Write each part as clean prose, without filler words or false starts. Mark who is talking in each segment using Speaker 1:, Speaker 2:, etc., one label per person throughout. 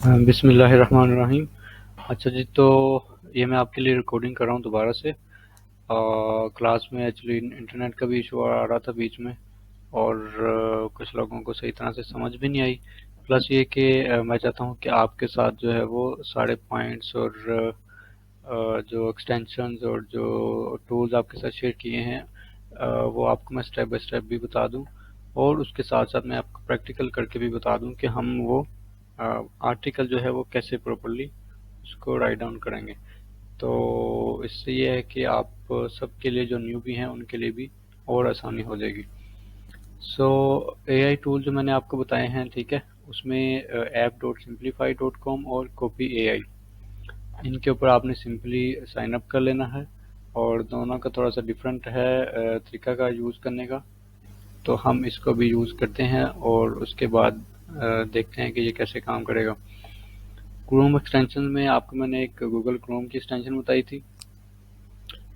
Speaker 1: बिस्मिल्लाहिर्रहमानिर्रहीम। अच्छा जी, तो ये मैं आपके लिए रिकॉर्डिंग कर रहा हूँ दोबारा से। क्लास में एक्चुअली इंटरनेट का भी इशू आ रहा था बीच में, और कुछ लोगों को सही तरह से समझ भी नहीं आई। प्लस ये कि मैं चाहता हूँ कि आपके साथ जो है वो सारे पॉइंट्स और जो एक्सटेंशंस और जो टूल्स आपके साथ शेयर किए हैं, वो आपको मैं स्टेप बाय स्टेप भी बता दूं, और उसके साथ साथ मैं आपको प्रैक्टिकल करके भी बता दूं कि हम वो आर्टिकल जो है वो कैसे प्रॉपरली उसको राइट डाउन करेंगे। तो इससे ये है कि आप सबके लिए जो न्यू भी हैं उनके लिए भी और आसानी हो जाएगी। सो एआई टूल जो मैंने आपको बताए हैं, ठीक है, उसमें app.simplify.com और कॉपी एआई, इनके ऊपर आपने सिंपली साइन अप कर लेना है। और दोनों का थोड़ा सा डिफरेंट है तरीका का यूज़ करने का, तो हम इसको भी यूज़ करते हैं और उसके बाद देखते हैं कि ये कैसे काम करेगा। क्रोम एक्सटेंशन में आपको मैंने एक गूगल क्रोम की एक्सटेंशन बताई थी।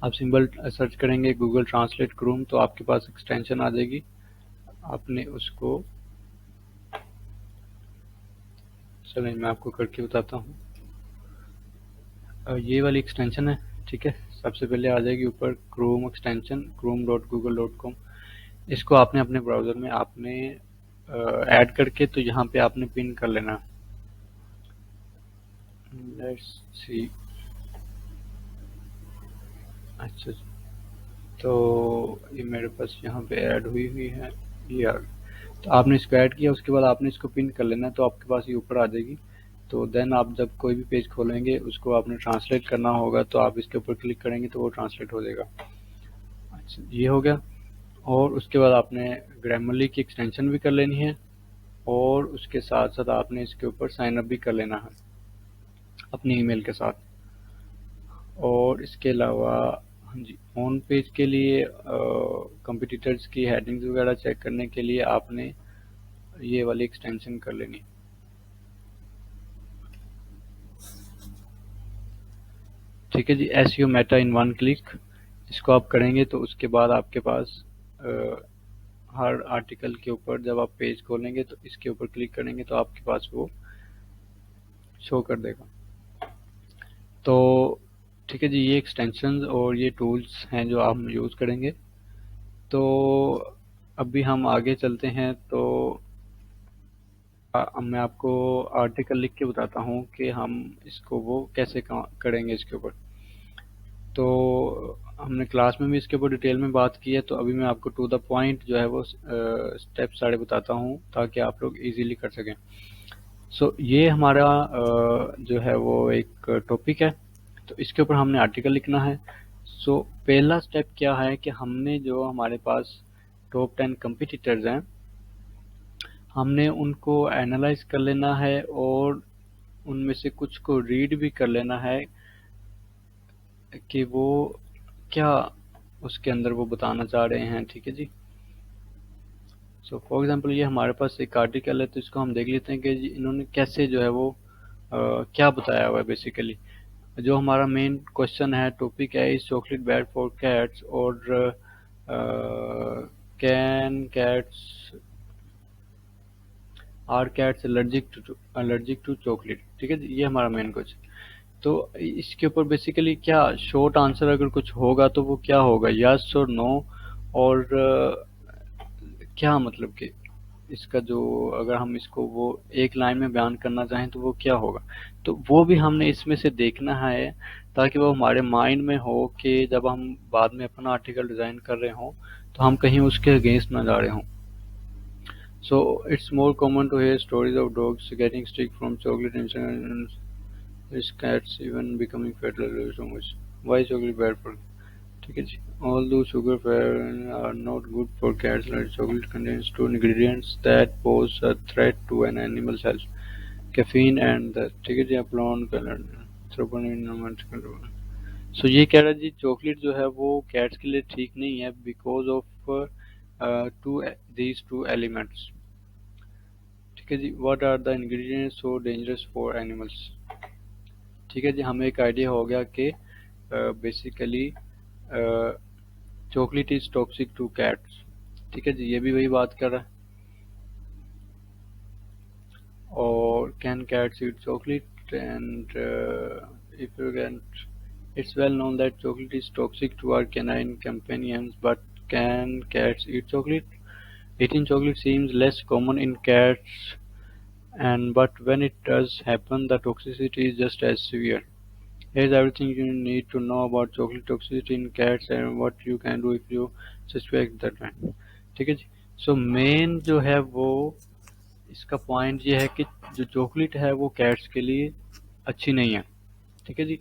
Speaker 1: आप सिंपल सर्च करेंगे गूगल ट्रांसलेट क्रोम, तो आपके पास एक्सटेंशन आ जाएगी। आपने उसको, चलिए मैं आपको करके बताता हूँ। ये वाली एक्सटेंशन है, ठीक है। सबसे पहले आ जाएगी ऊपर क्रोम एक्सटेंशन, chrome.google.com। इसको आपने अपने ब्राउज़र में आपने ऐड करके तो यहाँ पे आपने पिन कर लेना। Let's see. अच्छा, तो ये मेरे पास यहाँ पे ऐड हुई हुई है यार। तो आपने इसको ऐड किया, उसके बाद आपने इसको पिन कर लेना, तो आपके पास ये ऊपर आ जाएगी। तो देन आप जब कोई भी पेज खोलेंगे उसको आपने ट्रांसलेट करना होगा, तो आप इसके ऊपर क्लिक करेंगे तो वो ट्रांसलेट हो जाएगा। अच्छा, ये हो गया। और उसके बाद आपने ग्रामरली की एक्सटेंशन भी कर लेनी है, और उसके साथ साथ आपने इसके ऊपर साइन अप भी कर लेना है अपनी ईमेल के साथ। और इसके अलावा, हाँ जी, ऑन पेज के लिए कंपटीटर्स की हेडिंग्स वगैरह चेक करने के लिए आपने ये वाली एक्सटेंशन कर लेनी। ठीक है जी, SEO meta in one click, इसको आप करेंगे तो उसके बाद आपके पास अ, हर आर्टिकल के ऊपर जब आप पेज खोलेंगे तो इसके ऊपर क्लिक करेंगे तो आपके पास वो शो कर देगा। तो ठीक है जी, ये एक्सटेंशंस और ये टूल्स हैं जो आप यूज़ करेंगे। तो अभी हम आगे चलते हैं। तो अब मैं आपको आर्टिकल लिख के बताता हूँ कि हम इसको वो कैसे करेंगे इसके ऊपर। तो हमने क्लास में भी इसके ऊपर डिटेल में बात की है, तो अभी मैं आपको टू द पॉइंट जो है वो स्टेप सारे बताता हूँ ताकि आप लोग इजीली कर सकें। ये हमारा जो है वो एक टॉपिक है, तो इसके ऊपर हमने आर्टिकल लिखना है। पहला स्टेप क्या है कि हमने जो हमारे पास टॉप 10 कंपिटिटर्स हैं, हमने उनको एनालाइज कर लेना है और उनमें से कुछ को रीड भी कर लेना है कि वो क्या उसके अंदर वो बताना चाह रहे हैं। ठीक है जी। फॉर एग्जांपल ये हमारे पास एक आर्टिकल है, तो इसको हम देख लेते हैं कि इन्होंने कैसे जो है वो क्या बताया हुआ है। बेसिकली जो हमारा मेन क्वेश्चन है, टॉपिक है, is chocolate bad for cats, और can cats are cats allergic to chocolate. ठीक है जी, ये हमारा मेन क्वेश्चन। तो इसके ऊपर बेसिकली क्या शॉर्ट आंसर अगर कुछ होगा तो वो क्या होगा, यस और नो। और क्या मतलब कि इसका जो, अगर हम इसको वो एक लाइन में बयान करना चाहें तो वो क्या होगा। तो वो भी हमने इसमें से देखना है ताकि वो हमारे माइंड में हो कि जब हम बाद में अपना आर्टिकल डिजाइन कर रहे हों तो हम कहीं उसके अगेंस्ट ना जा रहे हों। It's more common to hear stories of dogs getting sick from chocolate and his cats even becoming fatal so much. Why is chocolate bad for? ठीक है जी। Although sugar are not good for cats, like chocolate contains two ingredients that pose a threat to an animal's health: caffeine and the, ठीक है जी, अपलॉन colour थ्रोपोनिन। ये कह रहा है जी, chocolate जो है वो कैट्स के लिए ठीक नहीं है because of two these two elements. ठीक है जी, what are the ingredients so dangerous for animals. ठीक है जी, हमें एक आइडिया हो गया कि basically chocolate is toxic to cats. ठीक है जी, ये भी वही बात कर रहा है। और for can cats eat chocolate? And if you can, it's well known that chocolate is toxic to our canine companions, but can cats eat chocolate? Eating chocolate seems less common in cats, and but when it does happen, the toxicity is just as severe. Here's everything you need to know about chocolate toxicity in cats and what you can do if you suspect that one. ठीक है जी. So main जो है वो इसका point ये है कि जो चॉकलेट है वो कैट्स के लिए अच्छी नहीं है. ठीक है जी.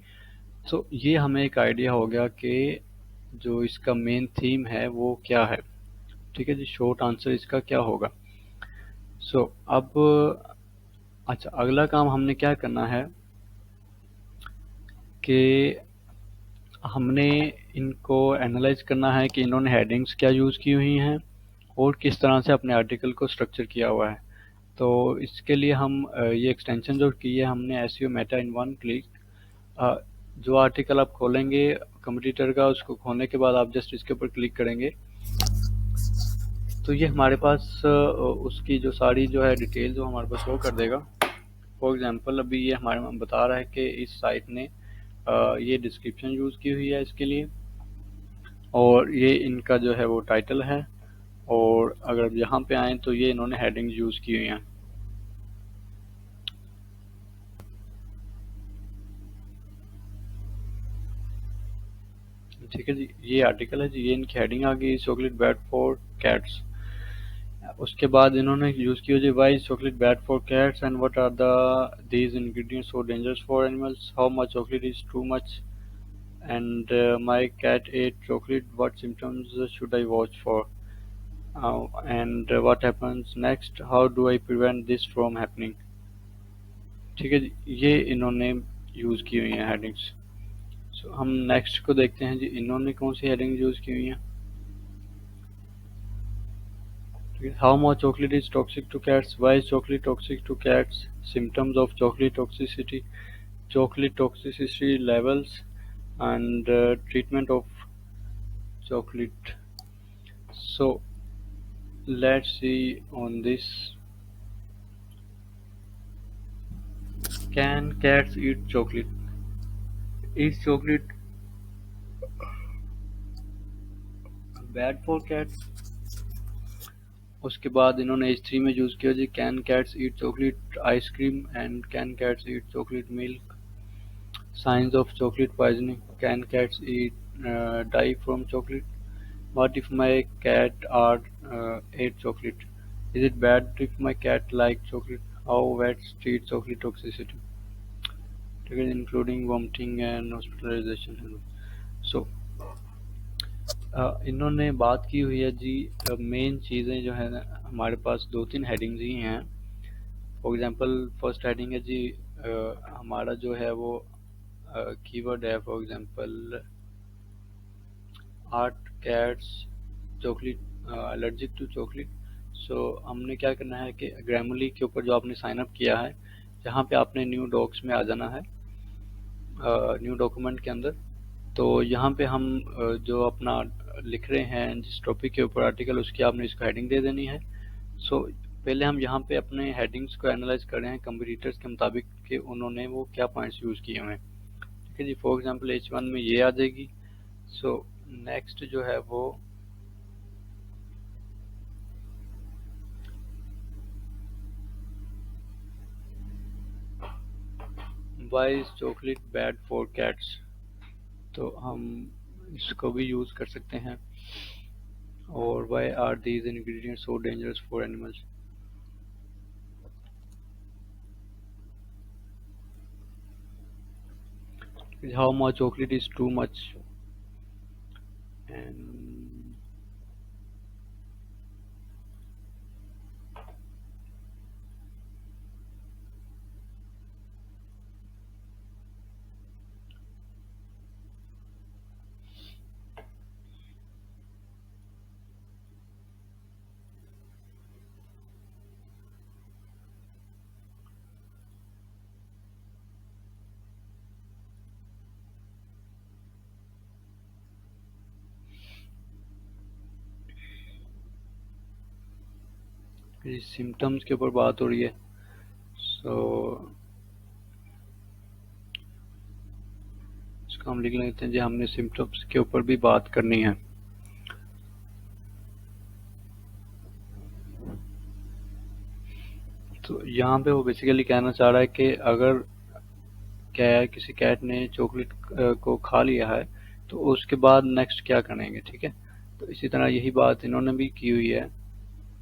Speaker 1: सो ये हमें एक आइडिया हो गया कि जो इसका मेन थीम है वो क्या है. ठीक है जी. शॉर्ट आंसर इसका क्या होगा. सो अब अच्छा, अगला काम हमने क्या करना है कि हमने इनको एनालाइज करना है कि इन्होंने हेडिंग्स क्या यूज़ की हुई हैं और किस तरह से अपने आर्टिकल को स्ट्रक्चर किया हुआ है. तो इसके लिए हम ये एक्सटेंशन जो की है हमने SEO meta in one click. जो आर्टिकल आप खोलेंगे कंप्यूटर का, उसको खोलने के बाद आप जस्ट इसके ऊपर क्लिक करेंगे तो ये हमारे पास उसकी जो सारी जो है डिटेल जो हमारे पास शो कर देगा. फॉर एग्जांपल अभी ये हमारे में बता रहा है कि इस साइट ने ये डिस्क्रिप्शन यूज़ की हुई है इसके लिए, और ये इनका जो है वो टाइटल है, और अगर यहाँ पे आए तो ये इन्होंने हेडिंग यूज़ की हुई हैं. ठीक है जी. ये आर्टिकल है जी, ये इनकी हेडिंग आ गई चॉकलेट बैड फॉर कैट्स. उसके बाद इन्होंने यूज़ की हुई why chocolate bad for cats and what are the these ingredients so dangerous for animals, how much chocolate is too much, and my cat ate chocolate, what symptoms should I watch for, and what happens next, how do I prevent this from happening. ठीक है जी. ये इन्होंने use की हुई हैं headings. सो हम next को देखते हैं जी, इन्होंने कौन सी हेडिंग यूज़ की हुई हैं. How much chocolate is toxic to cats, why is chocolate toxic to cats, symptoms of chocolate toxicity, chocolate toxicity levels, and treatment of chocolate. So let's see on this. Can cats eat chocolate? Is chocolate bad for cats? उसके बाद इन्होंने H3 में use किया जी can cats eat chocolate ice cream and can cats eat chocolate milk, science of chocolate poisoning, can cats eat die from chocolate, what if my cat are ate chocolate, is it bad if my cat like chocolate, how vets treat chocolate toxicity, ठीक है, including vomiting and hospitalisation. सो इन्होंने बात की हुई है जी. Main चीज़ें जो है ना हमारे पास दो तीन हेडिंग्स ही हैं. फॉर एग्जांपल फर्स्ट हेडिंग है जी हमारा जो है वो कीवर्ड है. For example are cats chocolate allergic to chocolate. So हमने क्या करना है कि ग्रामरली के ऊपर जो आपने साइन अप किया है, जहाँ पे आपने न्यू डॉक्स में आ जाना है, न्यू डॉक्यूमेंट के अंदर. तो यहाँ पे हम जो अपना लिख रहे हैं जिस टॉपिक के ऊपर आर्टिकल, उसकी आपने इसको हेडिंग दे देनी है. सो पहले हम यहाँ पे अपने हेडिंग्स को एनालाइज कर रहे हैं कंपटीटर्स के मुताबिक कि उन्होंने वो क्या पॉइंट्स यूज़ किए हुए हैं. ठीक है जी. फॉर एग्जांपल H1 में ये आ जाएगी. सो नेक्स्ट जो है वो why is chocolate bad for cats, तो हम इसको भी यूज़ कर सकते हैं. और why are these ingredients so dangerous for animals, how much chocolate is too much, and symptoms के ऊपर बात हो रही है. सो इसको हम लिख लेते हैं जी, हमने सिम्टम्स के ऊपर भी बात करनी है। तो यहाँ पे वो बेसिकली कहना चाह रहा है कि अगर क्या है, किसी कैट ने चॉकलेट को खा लिया है तो उसके बाद नेक्स्ट क्या करेंगे, ठीक है। तो इसी तरह यही बात इन्होंने भी की हुई है।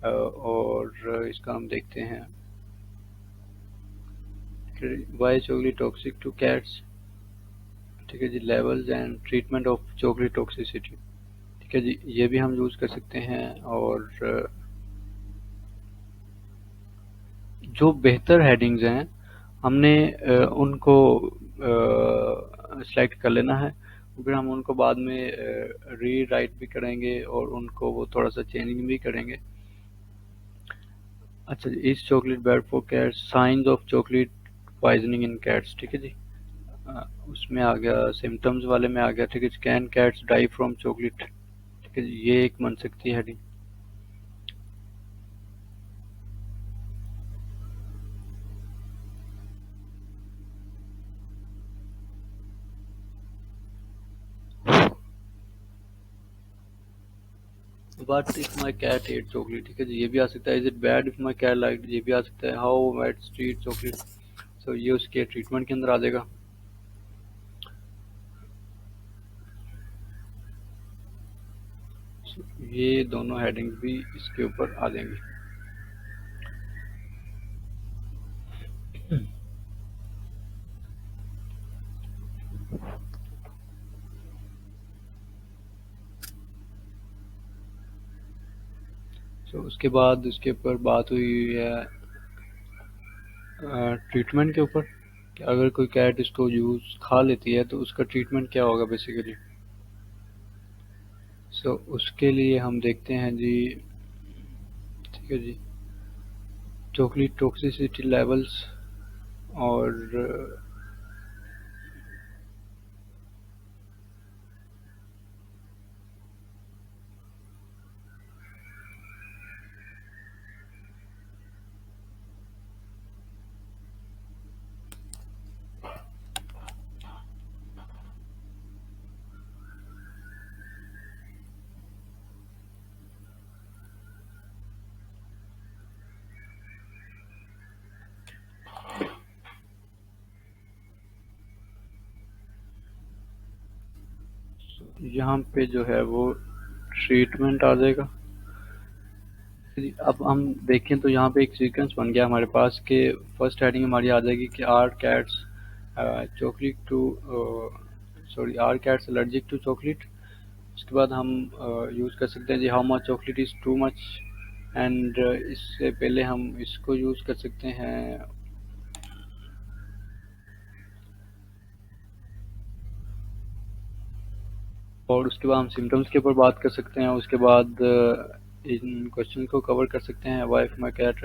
Speaker 1: और इसका हम देखते हैं, why chocolate toxic to cats, ठीक है जी, levels and treatment of chocolate toxicity, ठीक है जी, ये भी हम यूज कर सकते हैं। और जो बेहतर हेडिंग्स हैं हमने उनको सेलेक्ट कर लेना है, फिर हम उनको बाद में रीराइट भी करेंगे और उनको वो थोड़ा सा चेंजिंग भी करेंगे। अच्छा जी, इस chocolate bad for cats, science of chocolate poisoning in cats, ठीक है जी। उसमें आ गया, सिम्टम्स वाले में आ गया, ठीक है, can cats die from chocolate, ठीक है जी, ये एक बन सकती है heading. But if my cat ate chocolate, ठीक है जी, ये भी आ सकता है। Is it bad if my cat like, ये भी आ सकता है। How mat street chocolate, so ये उसके ट्रीटमेंट के अंदर आ जाएगा। So, ये दोनों हेडिंग भी इसके ऊपर आ जाएंगी। तो उसके बाद उसके ऊपर बात हुई है ट्रीटमेंट के ऊपर, कि अगर कोई कैट इसको यूज खा लेती है तो उसका ट्रीटमेंट क्या होगा बेसिकली। सो उसके लिए हम देखते हैं जी, ठीक है जी, चॉकलेट टॉक्सिसिटी लेवल्स। और यहाँ पे जो है वो ट्रीटमेंट आ जाएगा। अब हम देखें तो यहाँ पे एक सीक्वेंस बन गया हमारे पास कि फर्स्ट हेडिंग हमारी आ जाएगी कि are cats chocolate to, sorry, are cats allergic to chocolate. उसके बाद हम यूज़ कर सकते हैं जी, how much chocolate is too much. And इससे पहले हम इसको यूज़ कर सकते हैं, और उसके बाद हम सिम्टम्स के ऊपर बात कर सकते हैं। उसके बाद इन क्वेश्चन को कवर कर सकते हैं, why if my cat,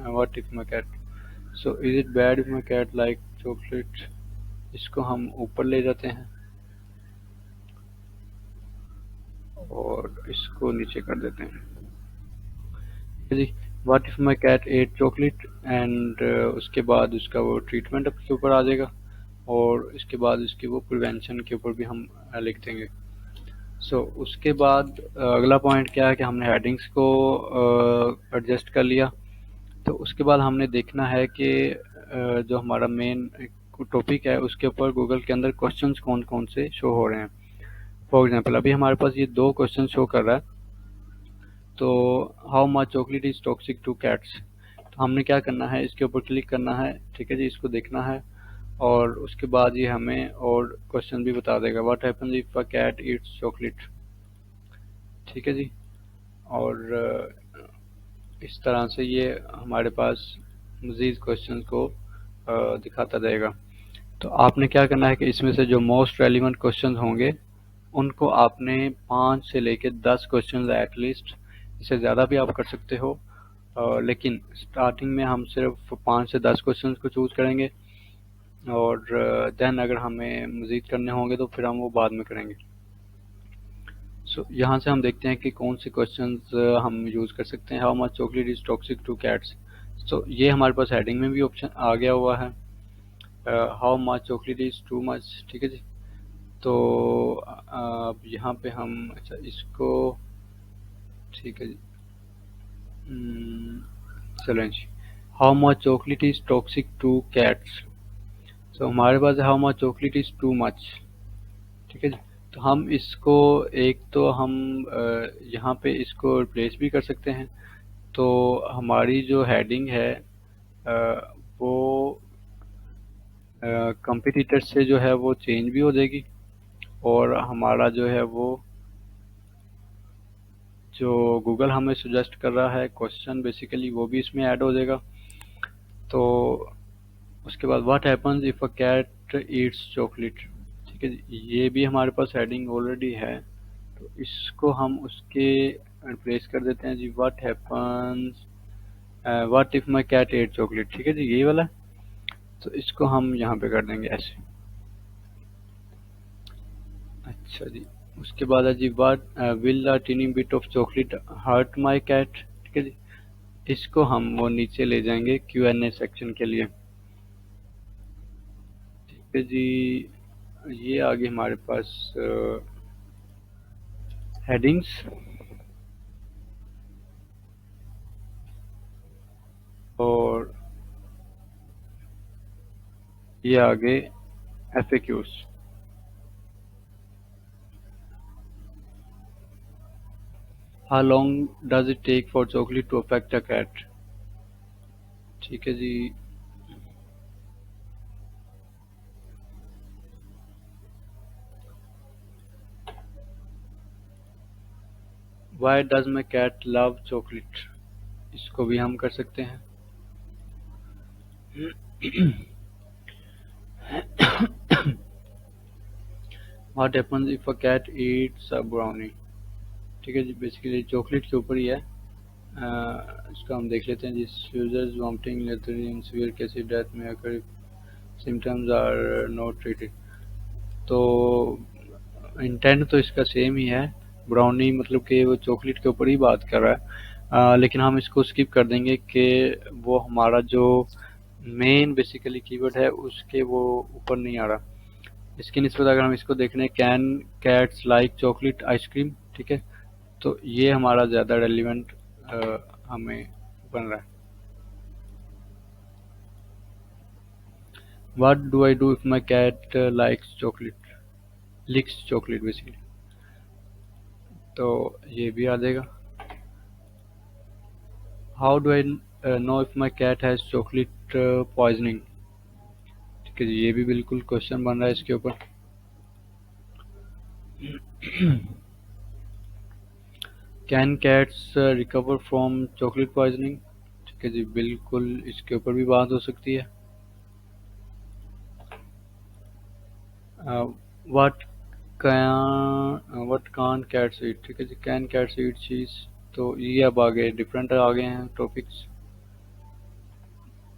Speaker 1: what if my cat, so is it bad if my cat like chocolate, इसको हम ऊपर ले जाते हैं और इसको नीचे कर देते हैं जी। What if my cat ate chocolate, and उसके बाद उसका वो ट्रीटमेंट के ऊपर आ जाएगा, और इसके बाद इसकी वो प्रिवेंशन के ऊपर भी हम लिख देंगे। उसके बाद अगला पॉइंट क्या है कि हमने हेडिंग्स को एडजस्ट कर लिया। तो उसके बाद हमने देखना है कि जो हमारा मेन टॉपिक है उसके ऊपर गूगल के अंदर क्वेश्चंस कौन कौन से शो हो रहे हैं। फॉर एग्जांपल अभी हमारे पास ये दो क्वेश्चन शो कर रहा है। तो how much chocolate is toxic to cats, तो हमने क्या करना है, इसके ऊपर क्लिक करना है, ठीक है जी, इसको देखना है। और उसके बाद ये हमें और क्वेश्चन भी बता देगा, what happens if a cat eats chocolate, ठीक है जी। और इस तरह से ये हमारे पास मज़ीद क्वेश्चन को दिखाता जाएगा। तो आपने क्या करना है कि इसमें से जो मोस्ट रेलिवेंट क्वेश्चन होंगे उनको आपने 5 से लेके 10 क्वेश्चन एटलीस्ट, इससे ज़्यादा भी आप कर सकते हो, लेकिन स्टार्टिंग में हम सिर्फ 5 से 10 क्वेश्चन को चूज़ करेंगे। और देन अगर हमें मज़ीद करने होंगे तो फिर हम वो बाद में करेंगे। यहाँ से हम देखते हैं कि कौन से क्वेश्चंस हम यूज़ कर सकते हैं। How much chocolate is toxic to cats, तो ये हमारे पास हेडिंग में भी ऑप्शन आ गया हुआ है। How much chocolate is too much, ठीक है जी। तो अब यहाँ पे हम अच्छा इसको, ठीक है जी। चलें जी। How much chocolate is toxic to cats. तो हमारे पास how much chocolate is too much, ठीक है जी। तो हम इसको, एक तो हम यहाँ पे इसको रिप्लेस भी कर सकते हैं। तो हमारी जो हेडिंग है वो कंपटीटर से जो है वो चेंज भी हो जाएगी, और हमारा जो है वो जो गूगल हमें सजेस्ट कर रहा है क्वेश्चन बेसिकली वो भी इसमें ऐड हो जाएगा। तो उसके बाद what happens if a cat eats chocolate, ठीक है जी। ये भी हमारे पास हेडिंग ऑलरेडी है, तो इसको हम उसके रिप्लेस कर देते हैं जी। What happens, what if my cat ate chocolate, ठीक है जी, यही वाला। तो इसको हम यहाँ पे कर देंगे ऐसे। अच्छा जी। उसके बाद है जी what will a teeny bit of chocolate hurt my cat, ठीक है जी। इसको हम वो नीचे ले जाएंगे Q&A सेक्शन के लिए, ठीक है जी। ये आगे हमारे पास हेडिंग्स, और ये आगे FAQs। How long does it take for chocolate to affect a cat, ठीक है जी। Why does my cat love chocolate, इसको भी हम कर सकते हैं। What happens if a cat eats a brownie, ठीक है जी। बेसिकली चॉकलेट के ऊपर ही है। इसको हम देख लेते हैं जी। Users vomiting lethargy in severe cases death में occur symptoms are not treated. तो इंटेंट तो इसका सेम ही है, ब्राउनी मतलब कि वो चॉकलेट के ऊपर ही बात कर रहा है। लेकिन हम इसको स्किप कर देंगे कि वो हमारा जो मेन बेसिकली कीवर्ड है उसके वो ऊपर नहीं आ रहा। इसकी निस्बत अगर हम इसको देख लें, can cats like chocolate ice cream, ठीक है। तो ये हमारा ज़्यादा रेलिवेंट हमें बन रहा है। What do I do if my cat likes chocolate, licks chocolate basically, तो ये भी आ जाएगा। How do I know if my cat has chocolate poisoning, ठीक है जी। ये भी बिल्कुल क्वेश्चन बन रहा है इसके ऊपर। Can cats recover from chocolate poisoning, ठीक है जी, बिल्कुल इसके ऊपर भी बात हो सकती है। व्हाट व्हाट कान कैट्स ईट, ठीक है जी। कैन कैट्स ईट चीज, तो ये अब आगे डिफरेंट आ गए हैं टॉपिक्स।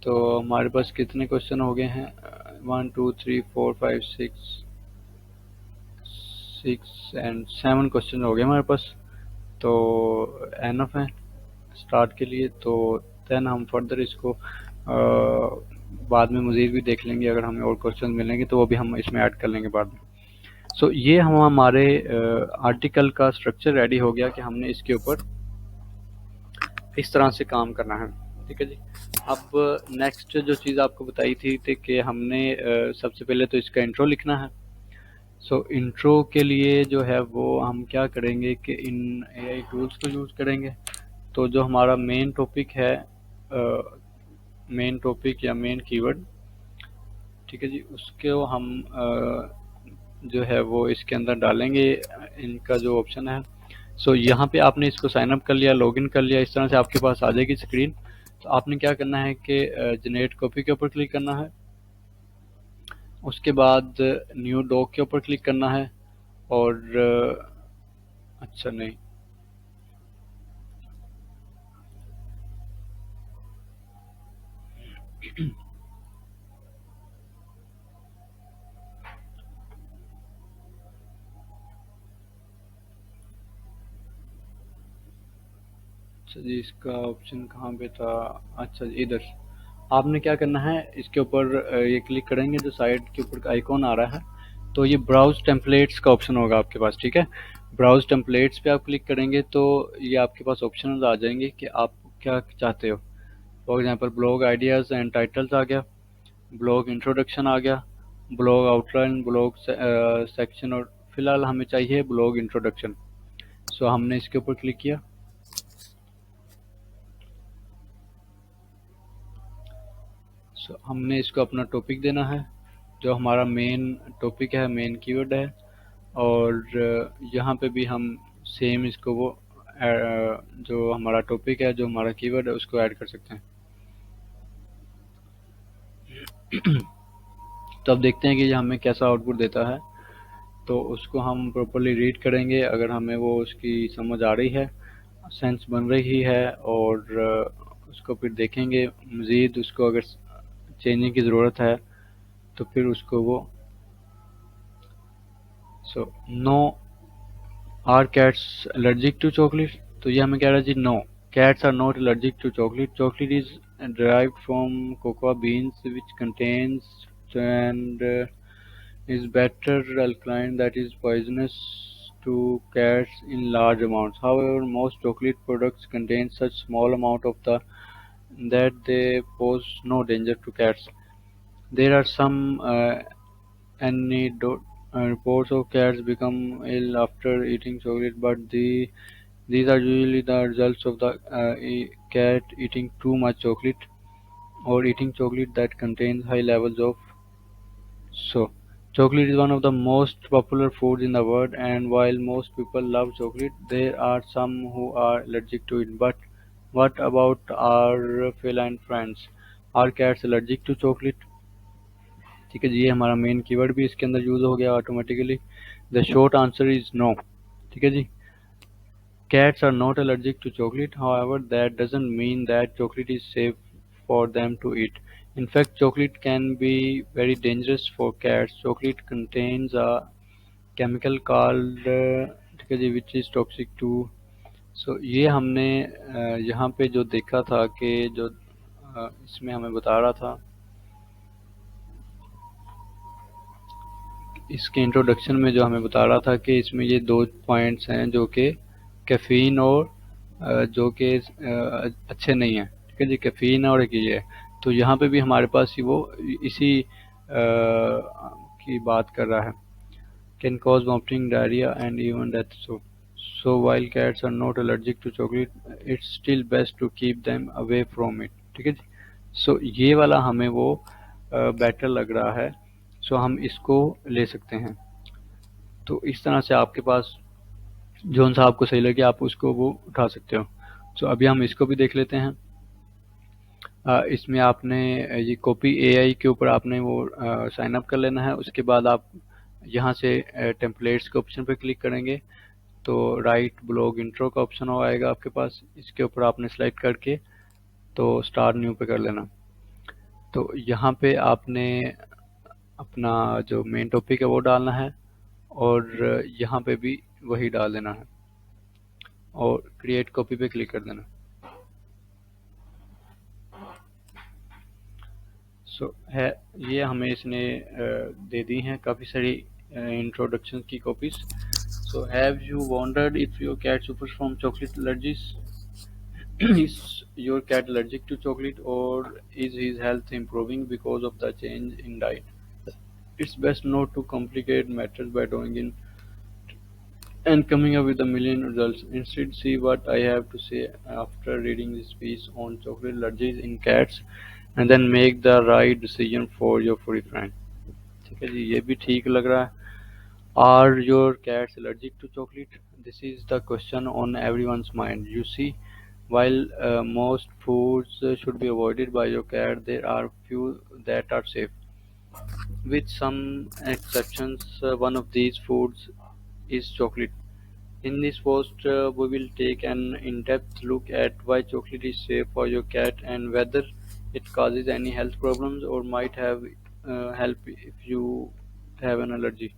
Speaker 1: तो हमारे पास कितने क्वेश्चन हो गए हैं? 1 2 3 4 5 6 6 एंड 7 क्वेश्चन हो गए हमारे पास। तो एनफ है स्टार्ट के लिए। तो देन हम फर्दर इसको बाद में मज़ीद भी देख लेंगे, अगर हमें और क्वेश्चन मिलेंगे तो वो भी हम इसमें ऐड कर लेंगे बाद में। सो ये हम हमारे आर्टिकल का स्ट्रक्चर रेडी हो गया कि हमने इसके ऊपर इस तरह से काम करना है, ठीक है जी। अब नेक्स्ट जो चीज़ आपको बताई थी कि हमने सबसे पहले तो इसका इंट्रो लिखना है। सो इंट्रो के लिए जो है वो हम क्या करेंगे कि इन AI टूल्स को यूज़ करेंगे। तो जो हमारा मेन टॉपिक है, मेन टॉपिक या मेन कीवर्ड, ठीक है जी, उसको हम जो है वो इसके अंदर डालेंगे। इनका जो ऑप्शन है, सो यहाँ पे आपने इसको साइन अप कर लिया, लॉगिन कर लिया, इस तरह से आपके पास आ जाएगी स्क्रीन। तो आपने क्या करना है कि जनरेट कॉपी के ऊपर क्लिक करना है। उसके बाद न्यू डॉक के ऊपर क्लिक करना है, और अच्छा नहीं, अच्छा जी, इसका ऑप्शन कहाँ पे था? अच्छा जी, इधर। आपने क्या करना है, इसके ऊपर ये क्लिक करेंगे, जो साइड के ऊपर का आइकॉन आ रहा है, तो ये ब्राउज टेम्पलेट्स का ऑप्शन होगा आपके पास, ठीक है। ब्राउज टेम्पलेट्स पे आप क्लिक करेंगे तो ये आपके पास ऑप्शन आ जाएंगे कि आप क्या चाहते हो। For example blog ideas and titles आ गया, ब्लॉग इंट्रोडक्शन आ गया, ब्लॉग आउटलाइन, ब्लॉग सेक्शन, और फिलहाल हमें चाहिए ब्लॉग इंट्रोडक्शन। सो हमने इसके ऊपर क्लिक किया। सो हमने इसको अपना टॉपिक देना है, जो हमारा मेन टॉपिक है, मेन कीवर्ड है। और यहाँ पे भी हम सेम इसको वो जो हमारा टॉपिक है, जो हमारा कीवर्ड है, उसको ऐड कर सकते हैं। तो अब देखते हैं कि ये हमें कैसा आउटपुट देता है। तो उसको हम प्रॉपरली रीड करेंगे, अगर हमें वो उसकी समझ आ रही है, सेंस बन रही है, और उसको फिर देखेंगे मज़ीद, उसको अगर चेंजिंग की ज़रूरत है तो फिर उसको वो। So no, are cats allergic to chocolate? तो ये हमें कह रहा है जी, no, cats are not allergic to chocolate. Chocolate is derived from cocoa beans, which contains and is better alkaline that is poisonous to cats in large amounts. However, most chocolate products contain such small amount of the that they pose no danger to cats. There are some anecdote reports of cats become ill after eating chocolate, but these are usually the results of the cat eating too much chocolate or eating chocolate that contains high levels of. So, chocolate is one of the most popular foods in the world, and while most people love chocolate, there are some who are allergic to it. But what about our feline friends? Are cats allergic to chocolate? ठीक है जी, ये हमारा main keyword भी इसके अंदर use हो गया automatically. The short answer is no. ठीक है जी, cats are not allergic to chocolate. However, that doesn't mean that chocolate is safe for them to eat. In fact, chocolate can be very dangerous for cats. Chocolate contains a chemical called ठीक है जी, which is toxic to. So ये हमने यहाँ पे जो देखा था कि जो इसमें हमें बता रहा था, इसके इंट्रोडक्शन में जो हमें बता रहा था कि इसमें ये दो पॉइंट्स हैं जो कि कैफीन और जो कि अच्छे नहीं हैं। ठीक है जी, कैफीन और एक ये है। तो यहाँ पे भी हमारे पास ही वो इसी की बात कर रहा है। Can cause vomiting, diarrhoea and even death. So while cats are not allergic to chocolate, it's still best to keep them away from it. ठीक है जी, सो ये वाला हमें वो बेटर लग रहा है, सो हम इसको ले सकते हैं। तो इस तरह से आपके पास जौन सा आपको सही लगे आप उसको वो उठा सकते हो। सो अभी हम इसको भी देख लेते हैं। इसमें आपने ये कॉपी एआई के ऊपर आपने वो साइन अप कर लेना है। उसके बाद आप यहाँ से टेम्पलेट्स के ऑप्शन पे क्लिक करेंगे तो राइट ब्लॉग इंट्रो का ऑप्शन हो आएगा आपके पास। इसके ऊपर आपने सेलेक्ट करके तो स्टार न्यू पे कर लेना। तो यहाँ पे आपने अपना जो मेन टॉपिक है वो डालना है, और यहाँ पे भी वही डाल देना है, और क्रिएट कॉपी पे क्लिक कर देना। सो है, ये हमें इसने दे दी हैं काफ़ी सारी इंट्रोडक्शन की copies. So have you wondered if your cat suffers from chocolate allergies? Is your cat allergic to chocolate, or is his health improving because of the change in diet? It's best not to complicate matters by doing in and coming up with a million results. Instead, see what I have to say after reading this piece on chocolate allergies in cats, and then make the right decision for your furry friend. ठीक है जी, ये भी ठीक लग रहा है। Are your cats allergic to chocolate? This is the question on everyone's mind. You see, while most foods should be avoided by your cat, there are few that are safe. With some exceptions, one of these foods is chocolate. In this post, we will take an in-depth look at why chocolate is safe for your cat and whether it causes any health problems or might have help if you have an allergy.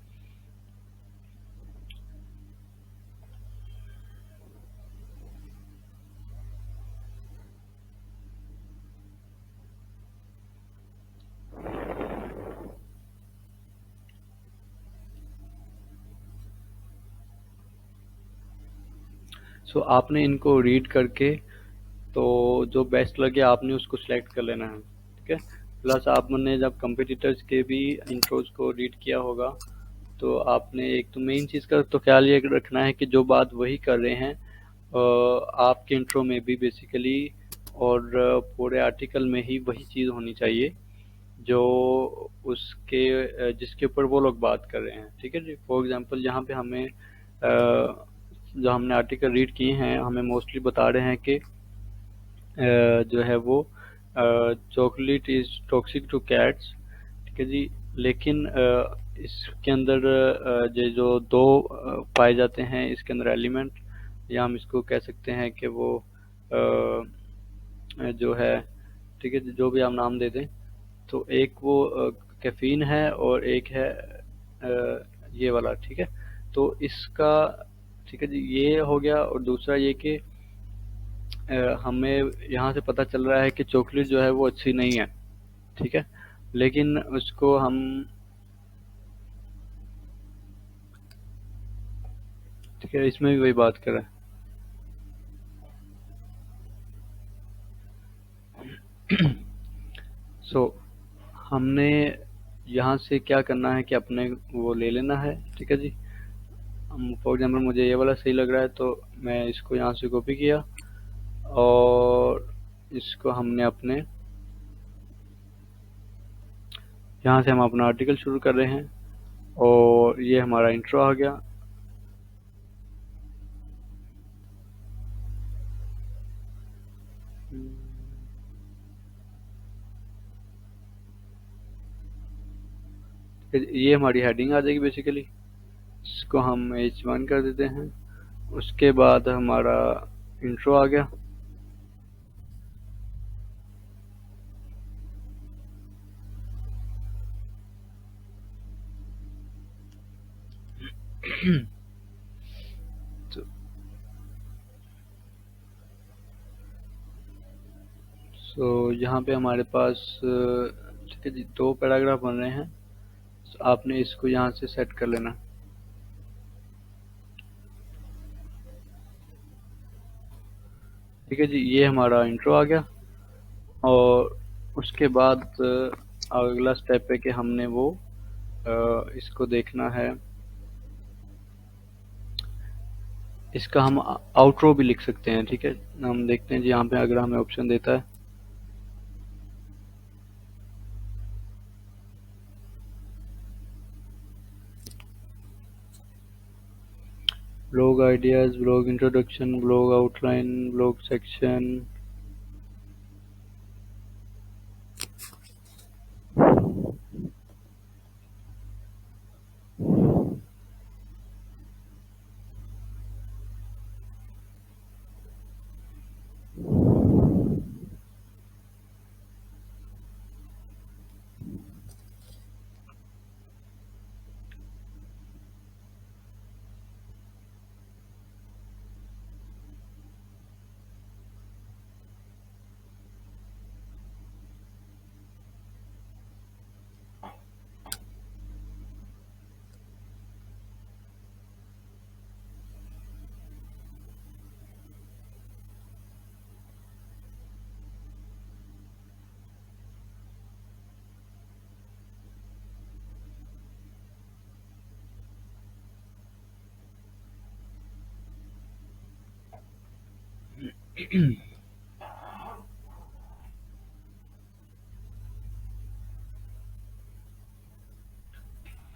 Speaker 1: सो आपने इनको read करके तो जो best लगे आपने उसको select कर लेना है, ठीक है। प्लस आपने जब कंपटीटर्स के भी इंट्रोज को रीड किया होगा तो आपने एक तो मेन चीज़ का तो ख्याल ये रखना है कि जो बात वही कर रहे हैं आपके इंट्रो में भी बेसिकली, और पूरे आर्टिकल में ही वही चीज़ होनी चाहिए जो उसके जिसके ऊपर वो लोग बात कर रहे हैं, ठीक है जी। फॉर एग्जांपल यहाँ पे हमें जो हमने आर्टिकल रीड किए हैं हमें मोस्टली बता रहे हैं कि जो है वो chocolate is toxic to cats, ठीक है जी। लेकिन इसके अंदर जो दो पाए जाते हैं इसके अंदर एलिमेंट, या हम इसको कह सकते हैं कि वो जो है, ठीक है, जो भी आप नाम दे दें। तो एक वो कैफीन है और एक है ये वाला, ठीक है। तो इसका, ठीक है जी, ये हो गया। और दूसरा ये कि हमें यहाँ से पता चल रहा है कि चॉकलेट जो है वो अच्छी नहीं है, ठीक है। लेकिन उसको हम, ठीक है, इसमें भी वही बात कर रहे हैं। सो हमने यहाँ से क्या करना है कि अपने वो ले लेना है, ठीक है जी। हम फॉर एग्जाम्पल मुझे ये वाला सही लग रहा है तो मैं इसको यहाँ से कॉपी किया और इसको हमने अपने यहाँ से हम अपना आर्टिकल शुरू कर रहे हैं और ये हमारा इंट्रो आ गया। फिर ये हमारी हेडिंग आ जाएगी बेसिकली। इसको हम H1 कर देते हैं। उसके बाद हमारा इंट्रो आ गया। तो यहाँ पे हमारे पास ठीक है जी, दो पैराग्राफ बन रहे हैं। तो आपने इसको यहाँ से सेट कर लेना, ठीक है जी। ये हमारा इंट्रो आ गया। और उसके बाद अगला स्टेप है कि हमने वो इसको देखना है। इसका हम आउटरो भी लिख सकते हैं, ठीक है। हम देखते हैं जी यहाँ पे अगर हमें ऑप्शन देता है। Blog ideas, blog introduction, blog outline, blog section.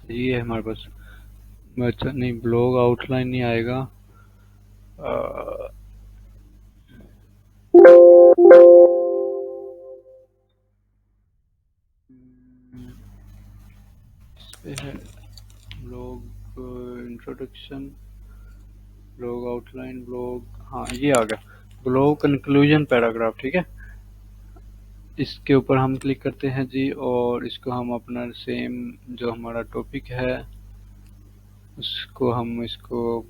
Speaker 1: ये है हमारे पास। अच्छा नहीं, ब्लॉग आउटलाइन नहीं आएगा। अ, इस पे है blog introduction, blog outline, blog, हाँ ये आ गया, ब्लॉग कंक्लूजन पैराग्राफ, ठीक है। इसके ऊपर हम क्लिक करते हैं जी और इसको हम अपना सेम जो हमारा टॉपिक है उसको हम इसको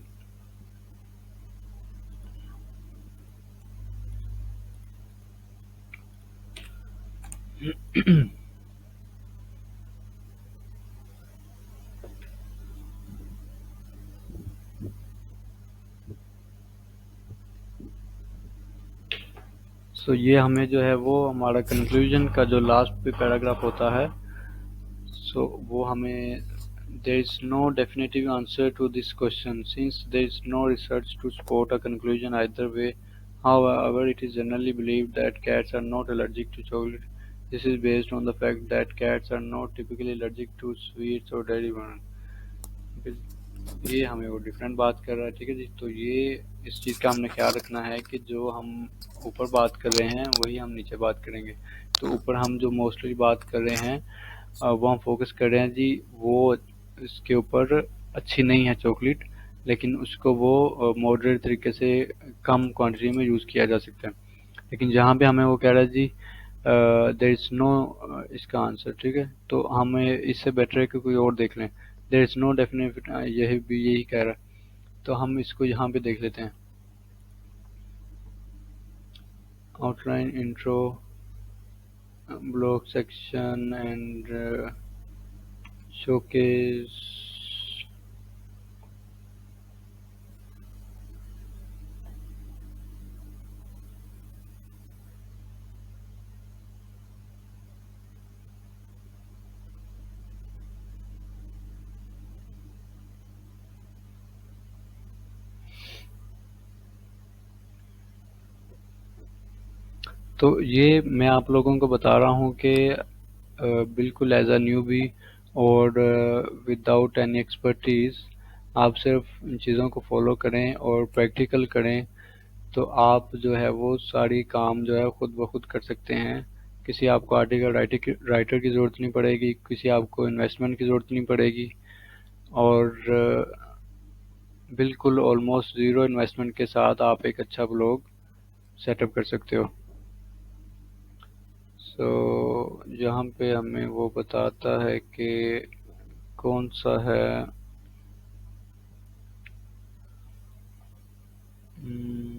Speaker 1: सो ये हमें जो है वो हमारा कंक्लूजन का जो लास्ट पे पैराग्राफ होता है, सो वो हमें there is no definitive answer to this question since there is no research to support a conclusion either way. However, it is generally believed that cats are not allergic to chocolate. This is based on the fact that cats are not typically allergic to sweets or dairy products. ये हमें वो different बात कर रहा है, ठीक है जी। तो ये इस चीज़ का हमने ख्याल रखना है कि जो हम ऊपर बात कर रहे हैं वही हम नीचे बात करेंगे। तो ऊपर हम जो मोस्टली बात कर रहे हैं वो हम फोकस कर रहे हैं जी, वो इसके ऊपर अच्छी नहीं है चॉकलेट, लेकिन उसको वो मॉडरेट तरीके से कम क्वांटिटी में यूज़ किया जा सकता है। लेकिन जहाँ पे हमें वो कह रहा है जी देर इज़ नो इसका आंसर, ठीक है, तो हमें इससे बेटर है कि कोई और देख लें। देर इज़ नो डेफिनेट, यही भी यही कह रहा है, तो हम इसको यहाँ पे देख लेते हैं। Outline, intro, blog section and showcase. तो ये मैं आप लोगों को बता रहा हूँ कि बिल्कुल एज अ न्यूबी और विदाउट एनी एक्सपर्टीज आप सिर्फ इन चीज़ों को फॉलो करें और प्रैक्टिकल करें, तो आप जो है वो सारी काम जो है खुद ब खुद कर सकते हैं। किसी आपको आर्टिकल राइटर की ज़रूरत नहीं पड़ेगी, किसी आपको इन्वेस्टमेंट की ज़रूरत नहीं पड़ेगी, और बिल्कुल ऑलमोस्ट ज़ीरो इन्वेस्टमेंट के साथ आप एक अच्छा ब्लॉग सेटअप कर सकते हो। सो यहाँ पे हमें वो बताता है कि कौन सा है। हम्म,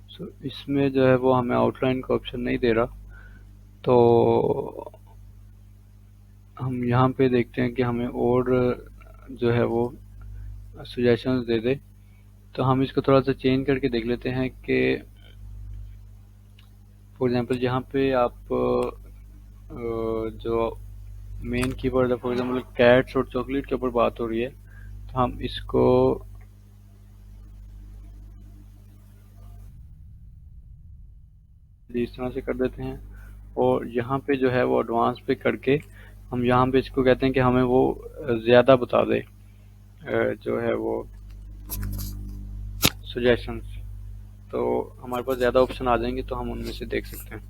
Speaker 1: सो इसमें जो है वो हमें आउटलाइन का ऑप्शन नहीं दे रहा, तो हम यहाँ पे देखते हैं कि हमें और जो है वो सजेशंस दे दे। तो हम इसको थोड़ा सा चेंज करके देख लेते हैं कि फॉर एग्जांपल जहाँ पे आप जो मेन कीवर्ड है, फॉर एग्जांपल कैट्स और चॉकलेट के ऊपर बात हो रही है, तो हम इसको इस तरह से कर देते हैं। और यहाँ पे जो है वो एडवांस पे करके हम यहाँ पे इसको कहते हैं कि हमें वो ज़्यादा बता दे, जो है वो सजेशंस। तो हमारे पास ज़्यादा ऑप्शन आ जाएंगे तो हम उनमें से देख सकते हैं।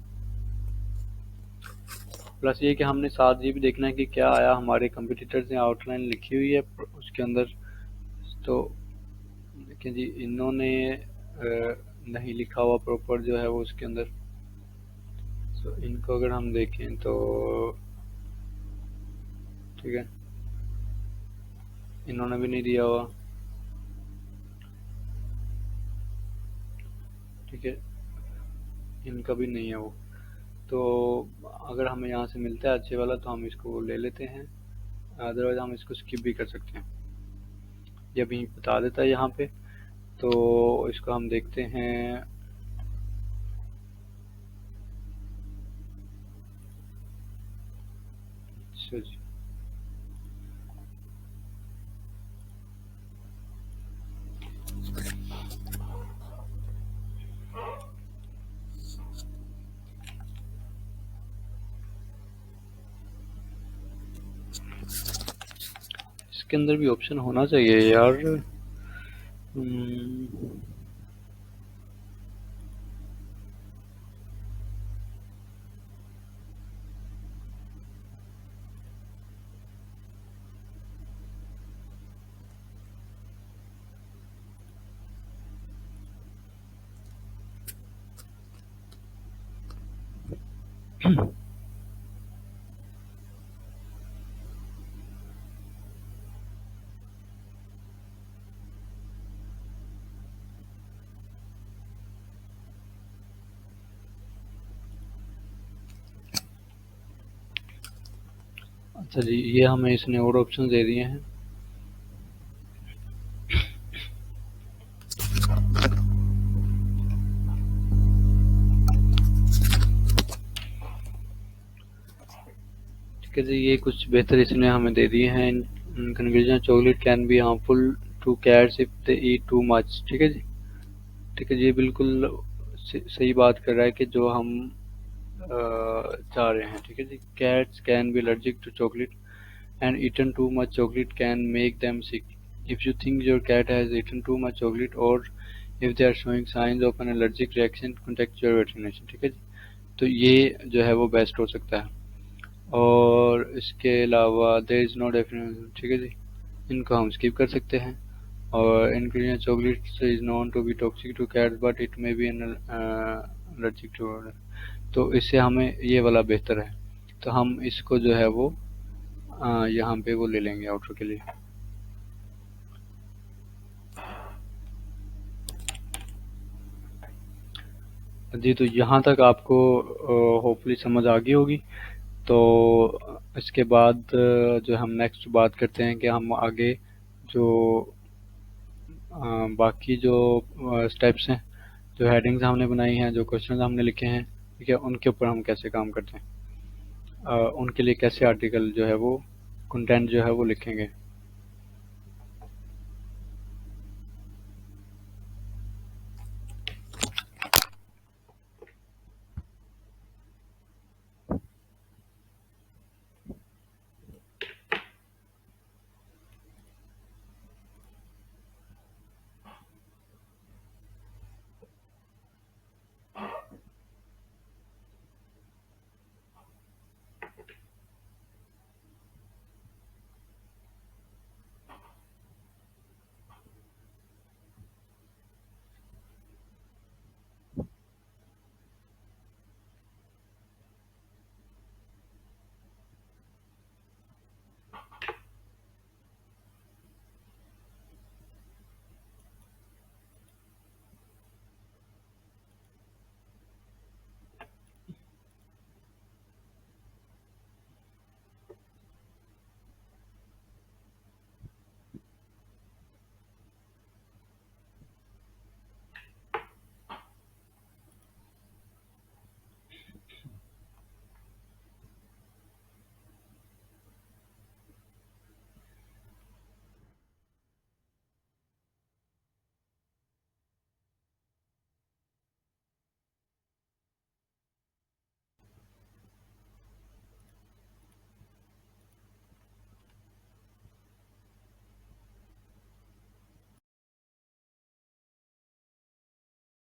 Speaker 1: प्लस ये कि हमने साथ ये भी देखना है कि क्या आया हमारे कंपटीटर्स ने आउटलाइन लिखी हुई है उसके अंदर। तो देखिए जी, इन्होंने नहीं लिखा हुआ प्रॉपर जो है वो उसके अंदर। तो इनको अगर हम देखें तो ठीक है, इन्होंने भी नहीं दिया हुआ, ठीक है, इनका भी नहीं है वो। तो अगर हमें यहाँ से मिलता है अच्छे वाला तो हम इसको ले लेते हैं, अदरवाइज हम इसको स्किप भी कर सकते हैं। ये अभी बता देता है यहाँ पे, तो इसको हम देखते हैं। अच्छा जी, इसके अंदर भी ऑप्शन होना चाहिए यार। हम्म, अच्छा जी, ये हमें इसने और ऑप्शन दे दिए हैं। ठीक है जी, ये कुछ बेहतर इसने हमें दे दिए हैं। In conclusion, chocolate can be harmful two cats if they eat to much. ठीक है जी, ठीक है जी, ये बिल्कुल सही बात कर रहा है कि जो हम चाह रहे हैं। ठीक है जी, cats can be allergic to chocolate and eaten too much chocolate can make them sick. If you think your cat has eaten too much chocolate or if they are showing signs of an allergic reaction, contact your veterinarian। ठीक है जी, तो ये जो है वो best हो सकता है। और इसके अलावा देयर इज़ नो डेफिनेशन। ठीक है जी, इनको हम स्किप कर सकते हैं। और ingredient chocolate is known to be toxic to cats but it may be an allergic to. तो इससे हमें ये वाला बेहतर है, तो हम इसको जो है वो यहाँ पे वो ले लेंगे आउटर के लिए। जी, तो यहाँ तक आपको होपफुली समझ आ गई होगी। तो इसके बाद जो हम नेक्स्ट बात करते हैं कि हम आगे जो बाकी जो स्टेप्स हैं, जो हेडिंग्स हमने बनाई हैं, जो क्वेश्चन हमने लिखे हैं, ठीक है, उनके ऊपर हम कैसे काम करते हैं, उनके लिए कैसे आर्टिकल जो है वो कंटेंट जो है वो लिखेंगे।